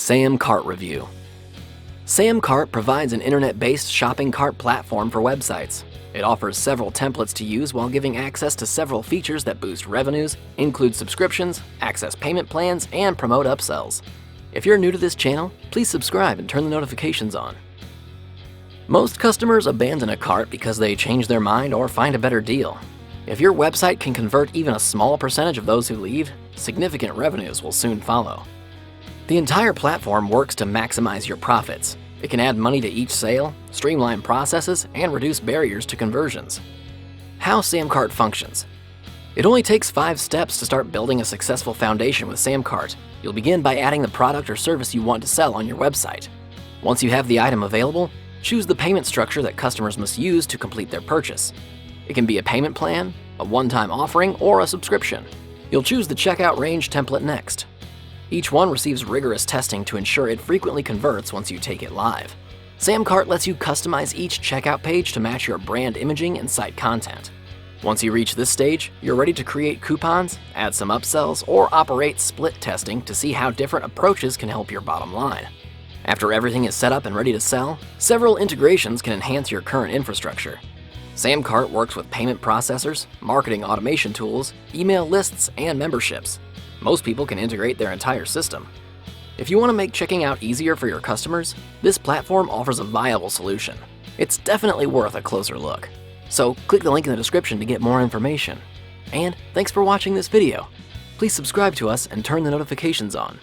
SamCart Review. SamCart provides an internet-based shopping cart platform for websites. It offers several templates to use while giving access to several features that boost revenues, include subscriptions, access payment plans, and promote upsells. If you're new to this channel, please subscribe and turn the notifications on. Most customers abandon a cart because they change their mind or find a better deal. If your website can convert even a small percentage of those who leave, significant revenues will soon follow. The entire platform works to maximize your profits. It can add money to each sale, streamline processes, and reduce barriers to conversions. How SamCart functions. It only takes 5 steps to start building a successful foundation with SamCart. You'll begin by adding the product or service you want to sell on your website. Once you have the item available, choose the payment structure that customers must use to complete their purchase. It can be a payment plan, a one-time offering, or a subscription. You'll choose the checkout range template next. Each one receives rigorous testing to ensure it frequently converts once you take it live. SamCart lets you customize each checkout page to match your brand imaging and site content. Once you reach this stage, you're ready to create coupons, add some upsells, or operate split testing to see how different approaches can help your bottom line. After everything is set up and ready to sell, several integrations can enhance your current infrastructure. SamCart works with payment processors, marketing automation tools, email lists, and memberships. Most people can integrate their entire system. If you want to make checking out easier for your customers, this platform offers a viable solution. It's definitely worth a closer look. So click the link in the description to get more information. And thanks for watching this video. Please subscribe to us and turn the notifications on.